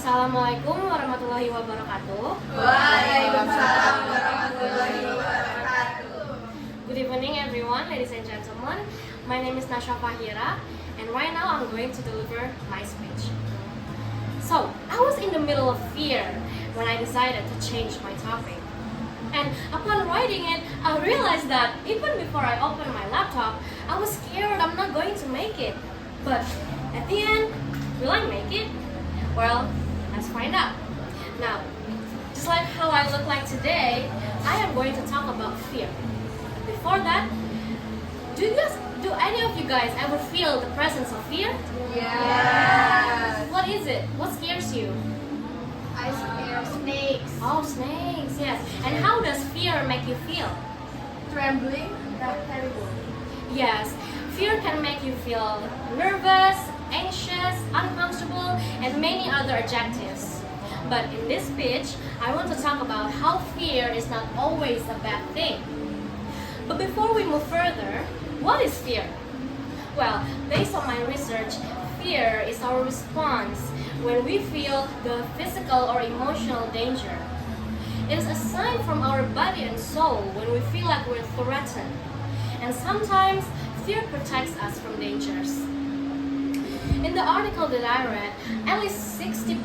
Assalamualaikum warahmatullahi wabarakatuh. Waalaikumsalam warahmatullahi wabarakatuh. Good evening everyone, ladies and gentlemen. My name is Nasha Fahira and right now I'm going to deliver my speech. So, I was in the middle of fear when I decided to change my topic. And upon writing it, I realized that even before I opened my laptop, I was scared I'm not going to make it. But at the end, will I make it? Well, let's find out. Now, just like how I look like today, I am going to talk about fear. Before that, do any of you guys ever feel the presence of fear? Yes. What is it? What scares you? I scare snakes. Oh, snakes, yes. And how does fear make you feel? Trembling. That's terrible. Yes, fear can make you feel nervous, anxious, uncomfortable, and many other adjectives. But in this speech, I want to talk about how fear is not always a bad thing. But before we move further, what is fear? Well, based on my research, fear is our response when we feel the physical or emotional danger. It is a sign from our body and soul when we feel like we're threatened. And sometimes, fear protects us from dangers. In the article that I read, at least 60%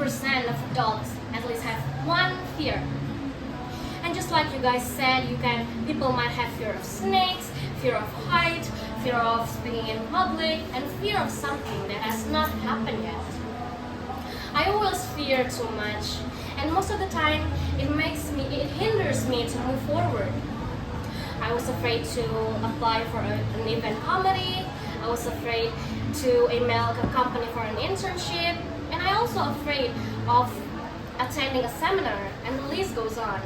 of adults at least have one fear. And just like you guys said, people might have fear of snakes, fear of height, fear of speaking in public, and fear of something that has not happened yet. I always fear too much, and most of the time it hinders me to move forward. I was afraid to apply for an event comedy. I was afraid to email a company for an internship, and I also afraid of attending a seminar, and the list goes on.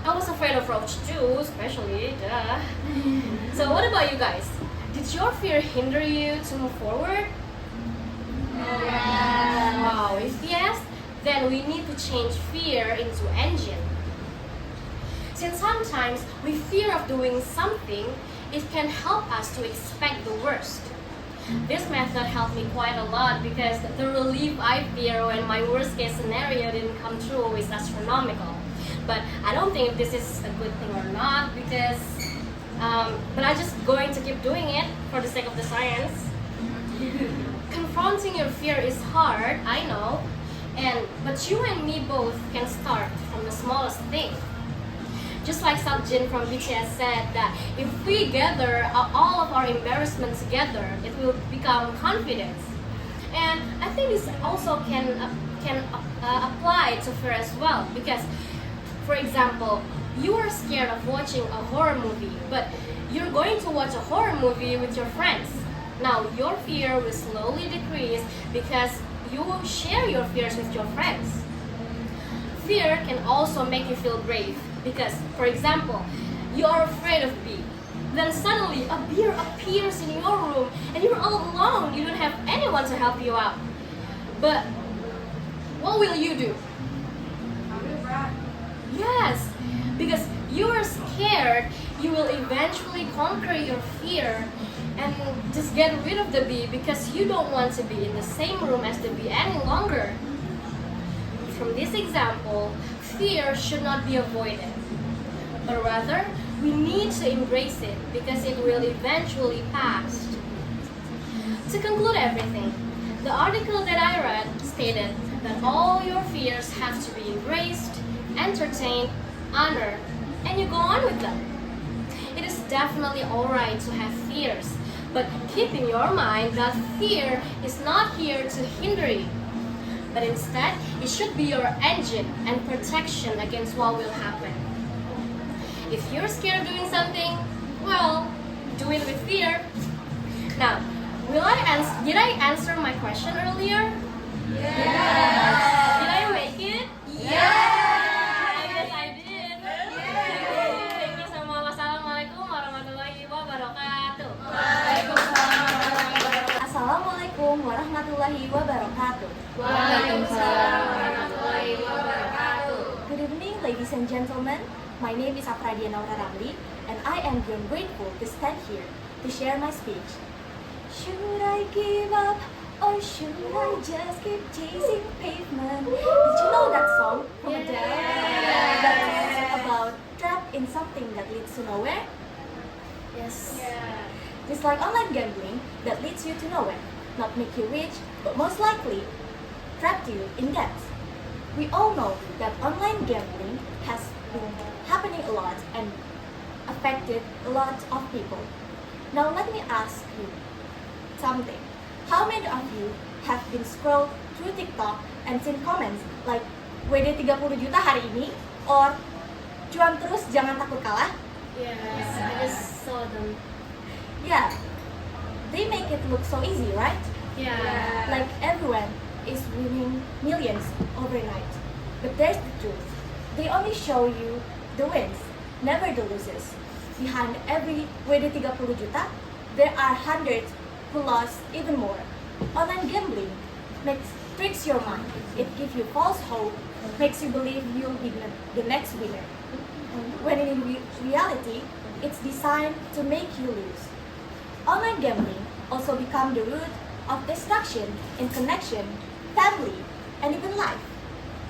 I was afraid of roach too, especially, duh. So what about you guys? Did your fear hinder you to move forward? Yes. Wow, if yes, then we need to change fear into engine. Since sometimes we fear of doing something, it can help us to expect the worst. This method helped me quite a lot because the relief I feel when my worst case scenario didn't come true is astronomical. But I don't think if this is a good thing or not because, but I'm just going to keep doing it for the sake of the science. Confronting your fear is hard, I know, but you and me both can start from the smallest thing. Just like Subjin from BTS said that if we gather all of our embarrassment together, it will become confidence. And I think this also can apply to fear as well because, for example, you are scared of watching a horror movie, but you're going to watch a horror movie with your friends. Now, your fear will slowly decrease because you will share your fears with your friends. Fear can also make you feel brave because, for example, you are afraid of bee. Then suddenly a bear appears in your room and you're all alone. You don't have anyone to help you out. But what will you do? I will run. Yes, because you are scared, you will eventually conquer your fear and just get rid of the bee because you don't want to be in the same room as the bee any longer. From this example, fear should not be avoided, but rather we need to embrace it because it will eventually pass. To conclude everything, the article that I read stated that all your fears have to be embraced, entertained, honored, and you go on with them. It is definitely alright to have fears, but keep in your mind that fear is not here to hinder you. But instead, it should be your engine and protection against what will happen. If you're scared of doing something, well, do it with fear. Now, did I answer my question earlier? Yes. Did I make it? Yes. I guess I did. Thank you semua. Wassalamualaikum warahmatullahi wabarakatuh. Waalaikumsalam warahmatullahi wabarakatuh. Assalamualaikum warahmatullahi wabarakatuh. Waalaikumsalam warahmatullahi wabarakatuh. Good evening, ladies and gentlemen. My name is Afradia Naura Ramli, and I am beyond grateful to stand here to share my speech. Should I give up Or should I just keep chasing pavement? Did you know that song from Adele? That's about trapped in something that leads to nowhere? Yes. Yeah. Just like online gambling that leads you to nowhere, not make you rich, but most likely trapped you in debt. We all know that online gambling has been happening a lot and affected a lot of people. Now let me ask you something. How many of you have been scrolled through TikTok and seen comments like WD 30 juta hari ini or cuan terus jangan takut kalah? Yes, I just saw them. Yeah, they make it look so easy, right? Yeah. Like everyone is winning millions overnight. But there's the truth. They only show you the wins, never the losses. Behind every WD 30 juta, there are hundreds who lost even more. Online gambling tricks your mind. It gives you false hope, makes you believe you'll be the next winner. When in reality, it's designed to make you lose. Online gambling also become the root of destruction in connection, family, and even life.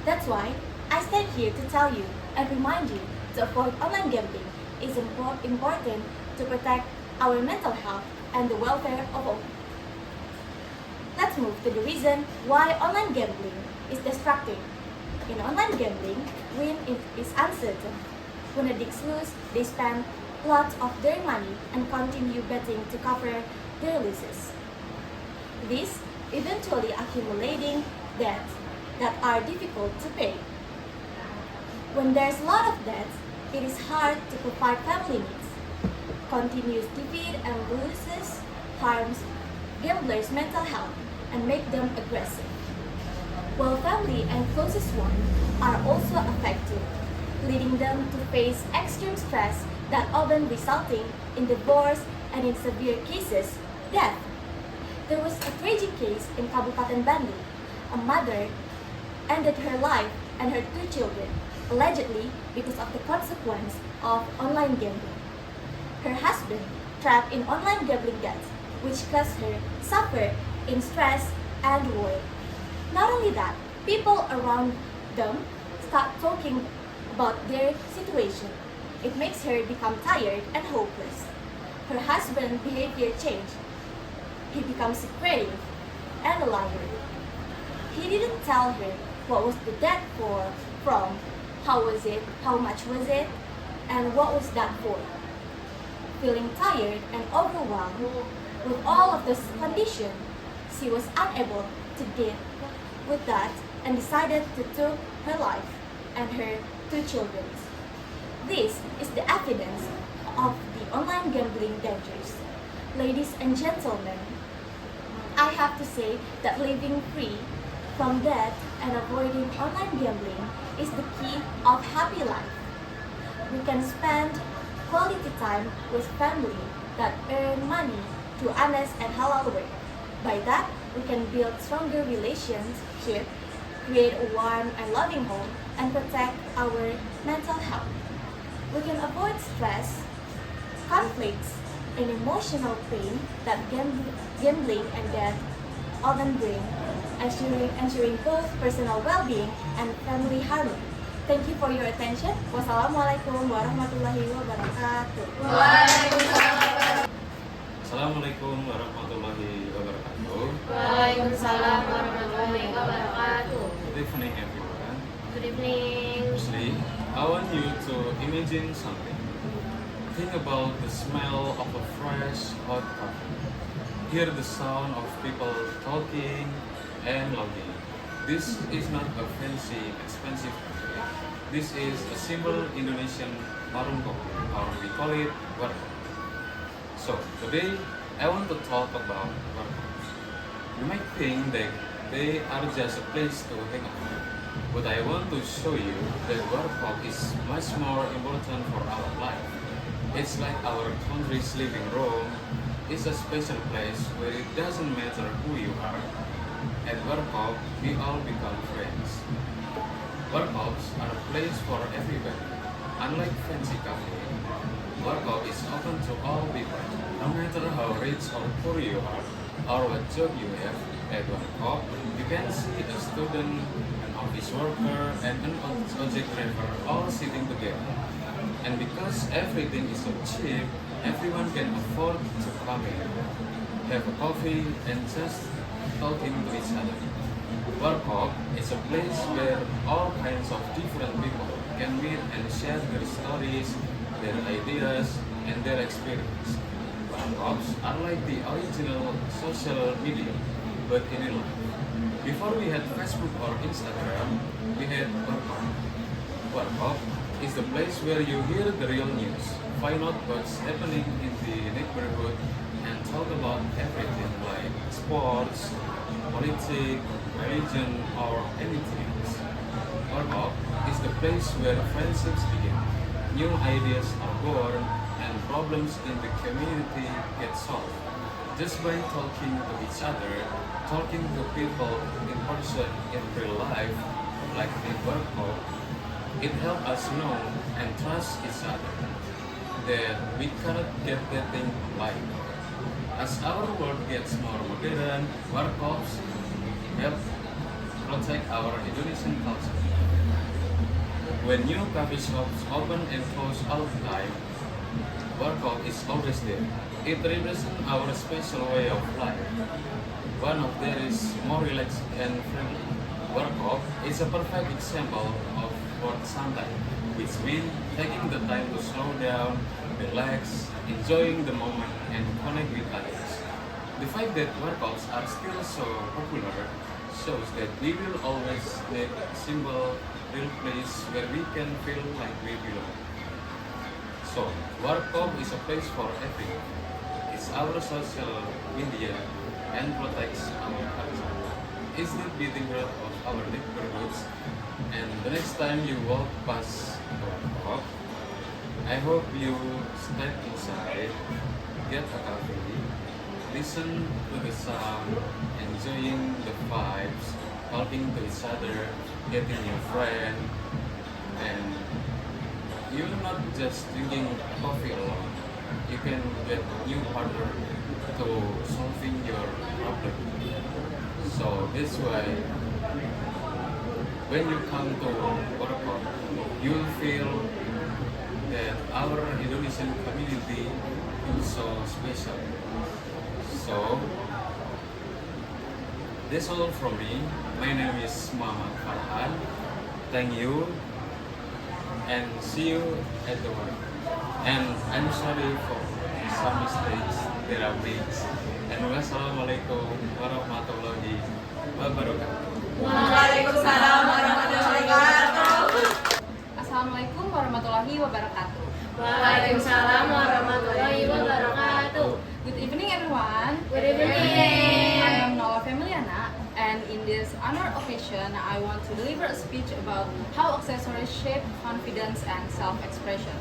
That's why I stand here to tell you and remind you to avoid online gambling is important to protect our mental health and the welfare of all. Let's move to the reason why online gambling is destructive. In online gambling, win is uncertain. When addicts lose, they spend lots of their money and continue betting to cover their losses. This eventually accumulating debts that are difficult to pay. When there's a lot of debt, it is hard to provide family needs. Continuous defeat and losses harms gamblers' mental health and make them aggressive. While family and closest ones are also affected, leading them to face extreme stress that often resulting in divorce and in severe cases, death. There was a tragic case in Kabupaten Bandung. A mother ended her life and her 2 children, allegedly because of the consequence of online gambling. Her husband trapped in online gambling debts, which caused her suffer in stress and worry. Not only that, people around them start talking about their situation. It makes her become tired and hopeless. Her husband's behavior changed. He becomes secretive and a liar. He didn't tell her what was the debt from, how was it, how much was it, and what was that for. Feeling tired and overwhelmed with all of this condition, she was unable to deal with that and decided to take her life and her 2 children. This is the evidence of the online gambling dangers. Ladies and gentlemen, I have to say that living free from debt and avoiding online gambling is the key of happy life. We can spend quality time with family that earn money through honest and halal work. By that, we can build stronger relationships, create a warm and loving home, and protect our mental health. We can avoid stress, conflicts, and emotional pain that gambling and debt often bring, ensuring both personal well-being and family harmony. Thank you for your attention. Wassalamualaikum warahmatullahi wabarakatuh. Assalamualaikum warahmatullahi wabarakatuh. Waalaikumsalam warahmatullahi wabarakatuh. Good evening, everyone. Good evening. Firstly, I want you to imagine something. Think about the smell of a fresh hot coffee. Hear the sound of people talking and laughing. This is not a fancy, expensive coffee. This is a simple Indonesian warung kopi, or we call it warung. So, today I want to talk about warung. You might think that they are just a place to hang out, but I want to show you that warung is much more important for our life. It's like our country's living room. It's a special place where it doesn't matter who you are. At warung, we all become friends. Warungs are a place for everybody. Unlike fancy cafe, warung is open to all people. No matter how rich or poor you are, or what job you have, at Warkop, you can see a student, an office worker, and an project driver all sitting together. And because everything is so cheap, everyone can afford to come in, have a coffee, and just talking to each other. Warkop is a place where all kinds of different people can meet and share their stories, their ideas, and their experience. Warkops are like the original social media, but in real life. Before we had Facebook or Instagram, we had Warkop. Warkop is the place where you hear the real news, find out what's happening in the neighborhood, and talk about everything like sports, politics, religion, or anything else. Warkop is the place where friendships begin, new ideas are born, and problems in the community get solved. Just by talking to each other, talking to people in person in real life, like in Warkop, it helps us know and trust each other that we cannot get that thing like. As our world gets more modern, Warkops help protect our Indonesian culture. When new coffee shops open and close all the time, Warkop is always there. It represents our special way of life. One of them is more relaxed and friendly. Warkop is a perfect example of work sunlight, which means taking the time to slow down, relax, enjoying the moment, and connect with others. The fact that workouts are still so popular shows that we will always need a simple, real place where we can feel like we belong. So, Warkop is a place for everyone. It's our social media and protects our culture. It's the beating heart of our neighborhoods. And the next time you walk past Warkop, I hope you step inside, get a coffee, listen to the sound, enjoying the vibes, talking to each other, getting your friend, and you're not just drinking coffee alone. You can get new partner to solving your problem. So this way, when you come to Warkop, you'll feel that our Indonesian community is so special. So, that's all from me. My name is Muhammad Farhan. Thank you and see you at the work. And I'm sorry for some mistakes that I made. And wassalamualaikum warahmatullahi wabarakatuh. Waalaikumsalam warahmatullahi wabarakatuh. Assalamualaikum warahmatullahi wabarakatuh. Waalaikumsalam warahmatullahi wabarakatuh. Good evening, everyone. Good evening. I am Noah Familiana, and in this honor occasion, I want to deliver a speech about how accessories shape confidence and self-expression.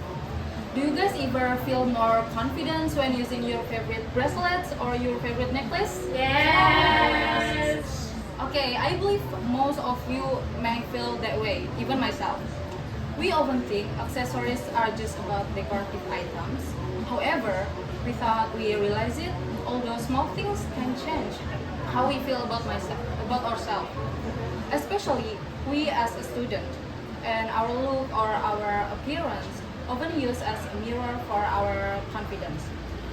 Do you guys ever feel more confidence when using your favorite bracelets or your favorite necklace? Yes. Okay, I believe most of you may feel that way, even myself. We often think accessories are just about decorative items. However, without we realize it, all those small things can change how we feel about ourselves. Especially we as a student, and our look or our appearance often used as a mirror for our confidence.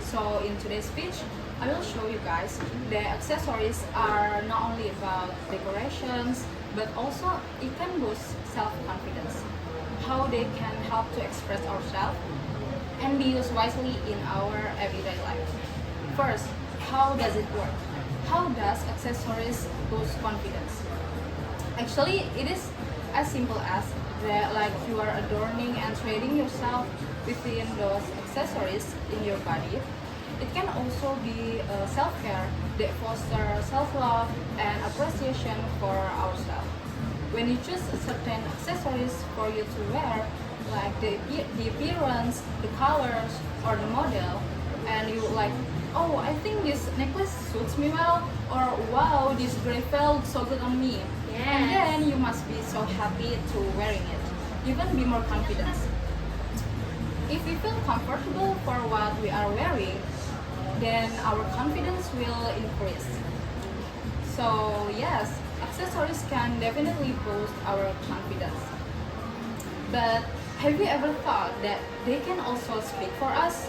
So in today's speech, I will show you guys that accessories are not only about decorations, but also it can boost self-confidence. How they can help to express ourselves and be used wisely in our everyday life. First, how does it work? How does accessories boost confidence? Actually, it is as simple as that, like you are adorning and trading yourself within those accessories in your body. It can also be self-care that fosters self-love and appreciation for ourselves. When you choose certain accessories for you to wear, like the appearance, the colors, or the model, and you like, oh, I think this necklace suits me well, or wow, this gray felt so good on me. Yes. And then you must be so happy to wearing it, even be more confident. If we feel comfortable for what we are wearing, then our confidence will increase. So yes, accessories can definitely boost our confidence. But have you ever thought that they can also speak for us?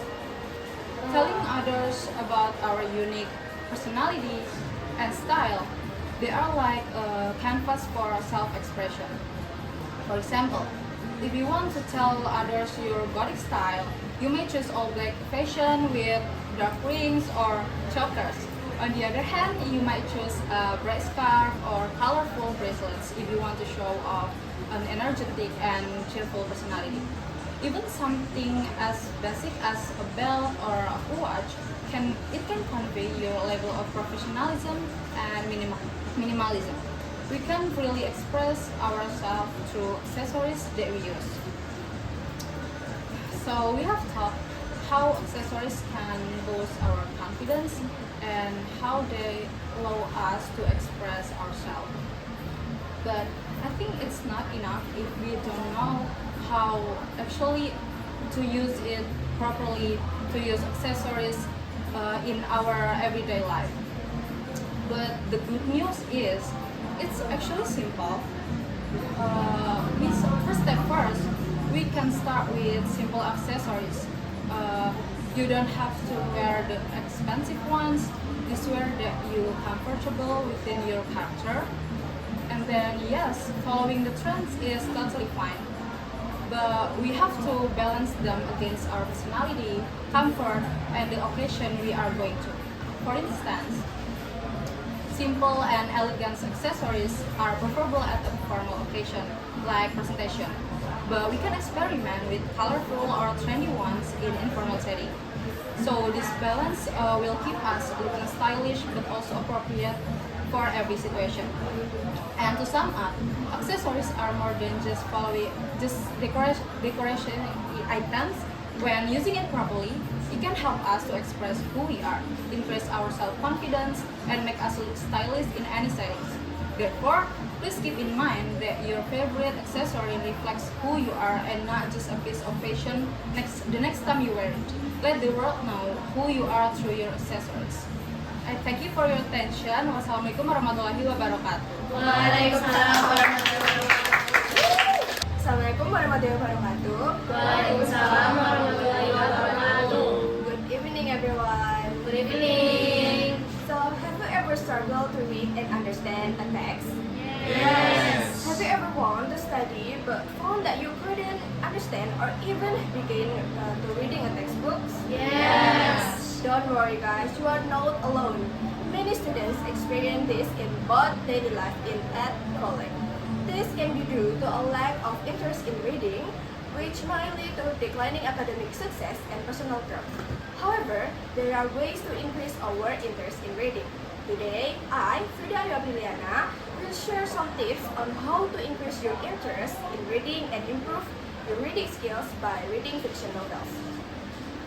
Telling others about our unique personality and style, they are like a canvas for self-expression. For example, if you want to tell others your gothic style, you may choose all black fashion with dark rings or chokers. On the other hand, you might choose a bright scarf or colorful bracelets if you want to show off an energetic and cheerful personality. Even something as basic as a belt or a watch can convey your level of professionalism and minimalism. We can really express ourselves through accessories that we use. So we have talked how accessories can boost our confidence and how they allow us to express ourselves. But I think it's not enough if we don't know how actually to use it properly, to use accessories in our everyday life. But the good news is it's actually simple. First step first, we can start with simple accessories. You don't have to wear the expensive ones. Just wear that you comfortable within your character. And then yes, following the trends is totally fine. But we have to balance them against our personality, comfort, and the occasion we are going to. For instance, simple and elegant accessories are preferable at a formal occasion, like presentation. But we can experiment with colorful or trendy ones in informal setting. So this balance will keep us looking stylish but also appropriate for every situation. And to sum up, accessories are more than just decoration items. When using it properly, it can help us to express who we are, increase our self-confidence, and make us look stylish in any settings. Therefore, please keep in mind that your favorite accessory reflects who you are and not just a piece of fashion the next time you wear it. Let the world know who you are through your accessories. I thank you for your attention. Wassalamualaikum warahmatullahi wabarakatuh. Waalaikumsalam warahmatullahi wabarakatuh. Assalamualaikum warahmatullahi wabarakatuh. Waalaikumsalam warahmatullahi wabarakatuh. Good evening, everyone. Good evening. So, have you ever struggled to read and understand a text? Yes. Have you ever wanted to study but found that you couldn't understand or even begin to reading a textbook? Yes. Don't worry, guys, you are not alone. Many students experience this in both daily life and college. This can be due to a lack of interest in reading, which might lead to declining academic success and personal growth. However, there are ways to increase our interest in reading. Today, I, Frida Yobriliana, will share some tips on how to increase your interest in reading and improve your reading skills by reading fiction novels.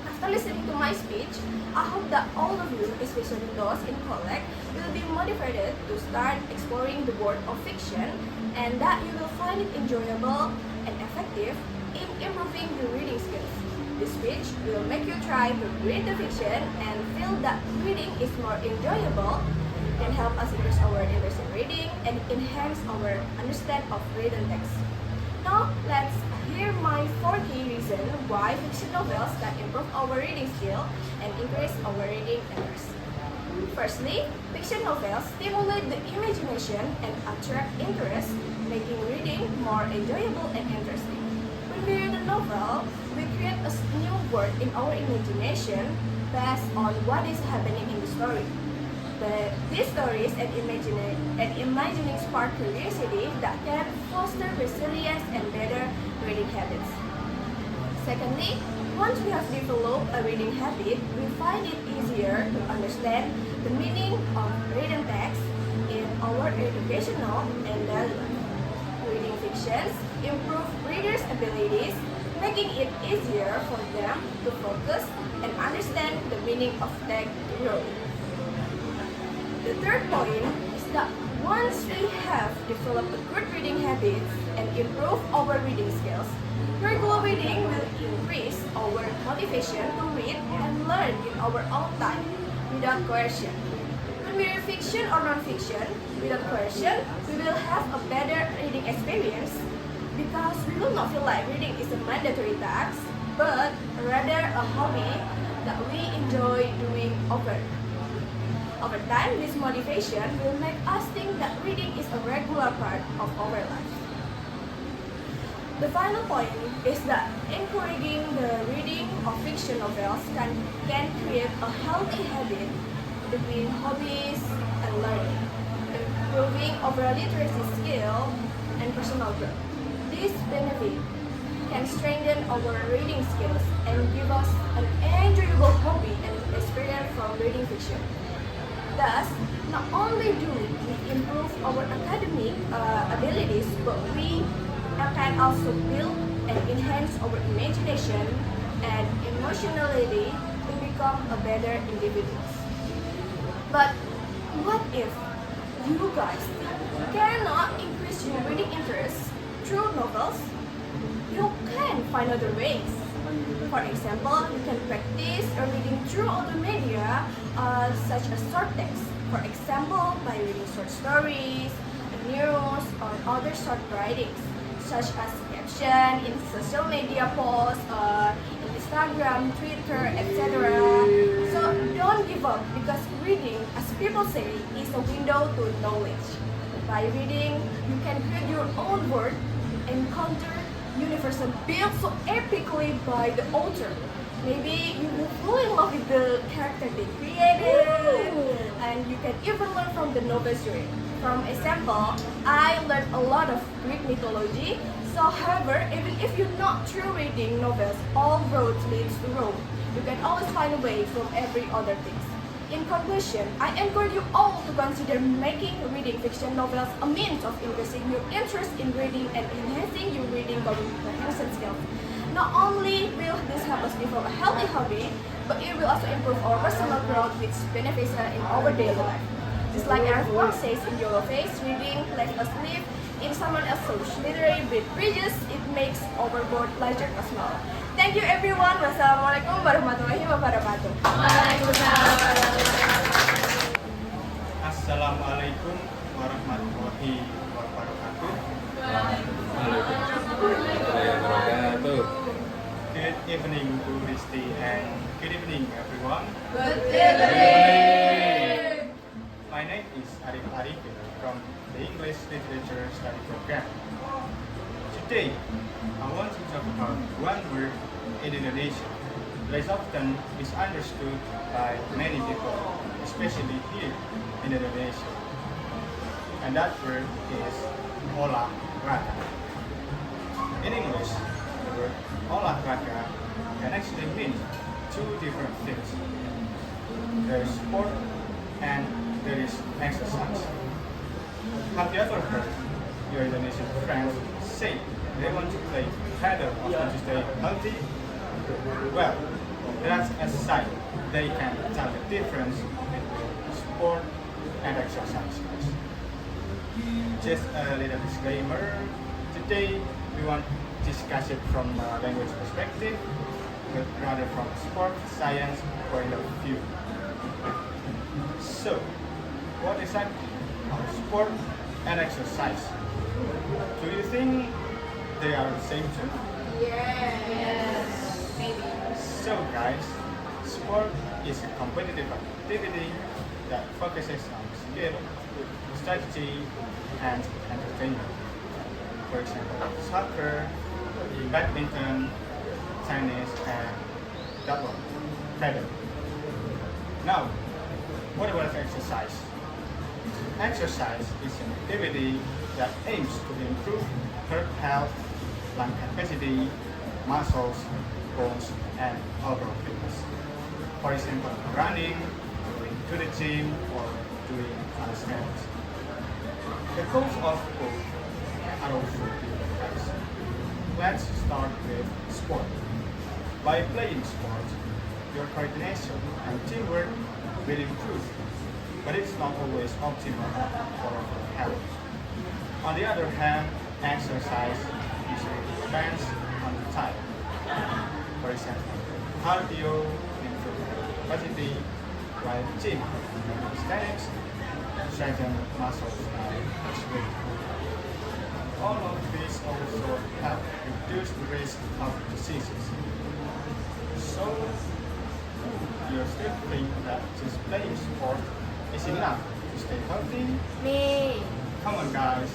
After listening to my speech, I hope that all of you, especially those in college, will be motivated to start exploring the world of fiction and that you will find it enjoyable and effective in improving your reading skills. This speech will make you try to read the fiction and feel that reading is more enjoyable, can help us increase our interest in reading and enhance our understanding of written text. Now, let's hear my 4 key reasons why fiction novels can improve our reading skill and increase our reading interest. Firstly, fiction novels stimulate the imagination and attract interest, making reading more enjoyable and interesting. When we read a novel, we create a new world in our imagination based on what is happening in the story. But these stories and imagining spark curiosity that can foster resilience and better reading habits. Secondly, once we have developed a reading habit, we find it easier to understand the meaning of written text in our educational and daily life. Reading fictions improve readers' abilities, making it easier for them to focus and understand the meaning of text thoroughly. The third point is that once we have developed a good reading habits and improve our reading skills, regular reading will increase our motivation to read and learn in our own time without coercion. can we read fiction or non-fiction? Without question, we will have a better reading experience because we will not feel like reading is a mandatory task, but rather a hobby that we enjoy doing over. Over time, this motivation will make us think that reading is a regular part of our life. The final point is that encouraging the reading of fiction novels can create a healthy habit between hobbies and learning, improving overall literacy skill and personal growth. This benefit can strengthen our reading skills and give us an enjoyable hobby and experience from reading fiction. Thus, not only do we improve our academic abilities, but we can also build and enhance our imagination and emotionality to become a better individuals. But what if you guys cannot increase your reading interest through novels? You can find other ways. For example, you can practice reading through other media such as short text. For example, by reading short stories, news, or other short writings, such as caption in social media posts, in Instagram, Twitter, etc. So don't give up because reading, as people say, is a window to knowledge. By reading, you can create your own world, encounter universe built so epically by the author. Maybe you will fall in love with the character they created, and you can even learn from the novels you read. From example, I learned a lot of Greek mythology. So, however, even if you're not through reading novels, all roads leads to Rome. You can always find a way from every other thing. In conclusion, I encourage you all to consider making reading fiction novels a means of increasing your interest in reading and enhancing your reading comprehension skills. Not only will this help us develop a healthy hobby, but it will also improve our personal growth, which benefits in our daily life. Just like everyone says in Yellow Face, reading lets us live in someone else's literary bridges. It makes our board larger as well. Thank you everyone. Wassalamualaikum warahmatullahi wabarakatuh. Assalamualaikum warahmatullahi wabarakatuh. Good evening to Risti and good evening everyone. Good evening. My name is Arif Arif from the English Literature Study Program. Today, I want to talk about one word in Indonesia that is often misunderstood by many people, especially here in Indonesia. And that word is olahraga. In English, the word olahraga can actually mean two different things. There is sport and there is exercise. Have you ever heard your Indonesian friends say they want to play paddle often to stay healthy? Well, that's a sign they can tell the difference between sport and exercise. Just a little disclaimer, today we won't discuss it from a language perspective, but rather from sport science point of view. So, what exactly are sport and exercise? Do you think they are the same thing? Yes. So guys, sport is a competitive activity that focuses on skill, strategy, and entertainment. For example, soccer, badminton, tennis, and that one, paddle. Now, what about exercise? Exercise is an activity that aims to improve heart health, lung capacity, muscles, bones, and overall fitness. For example, running, going to the gym, or doing calisthenics. The goals of both are also different types. Let's start with sport. By playing sport, your coordination and teamwork will improve, but it's not always optimal for overall health. On the other hand, exercise usually depends on the type. For example, cardio improves capacity, while gym and calisthenics strengthen muscles and flexibility. All of these also help reduce the risk of diseases. So, you still think that just playing sport is enough to stay healthy? Me. Come on guys,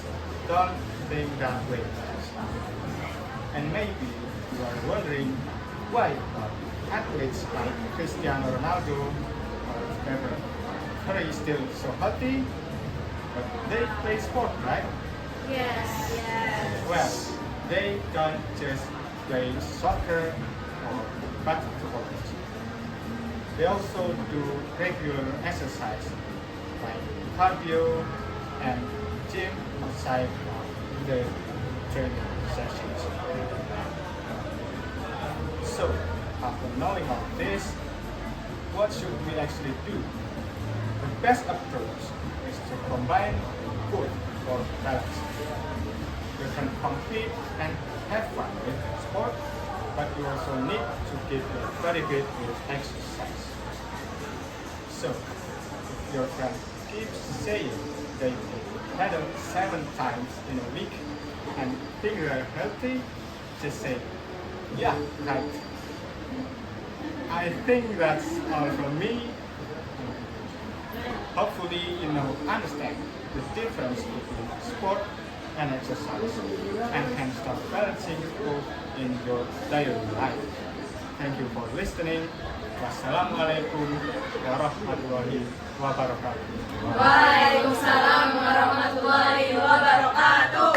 don't think that way. And maybe you are wondering why athletes like Cristiano Ronaldo or Stephen Curry still so healthy, but they play sport, right? Yes. Yes. Well, they don't just play soccer or basketball. They also do regular exercise like cardio and gym outside the training sessions. So, after knowing all this, what should we actually do? The best approach is to combine good or balance. You can compete and have fun with sport, but you also need to keep your body fit with exercise. So, if your friend keeps saying they paddle 7 times in a week and think they're healthy, just say, yeah, right. I think that's all from me. Hopefully you now understand the difference between sport and exercise and can start balancing both in your daily life. Thank you for listening. Wassalamualaikum warahmatullahi wabarakatuh. Waalaikumsalam warahmatullahi wabarakatuh.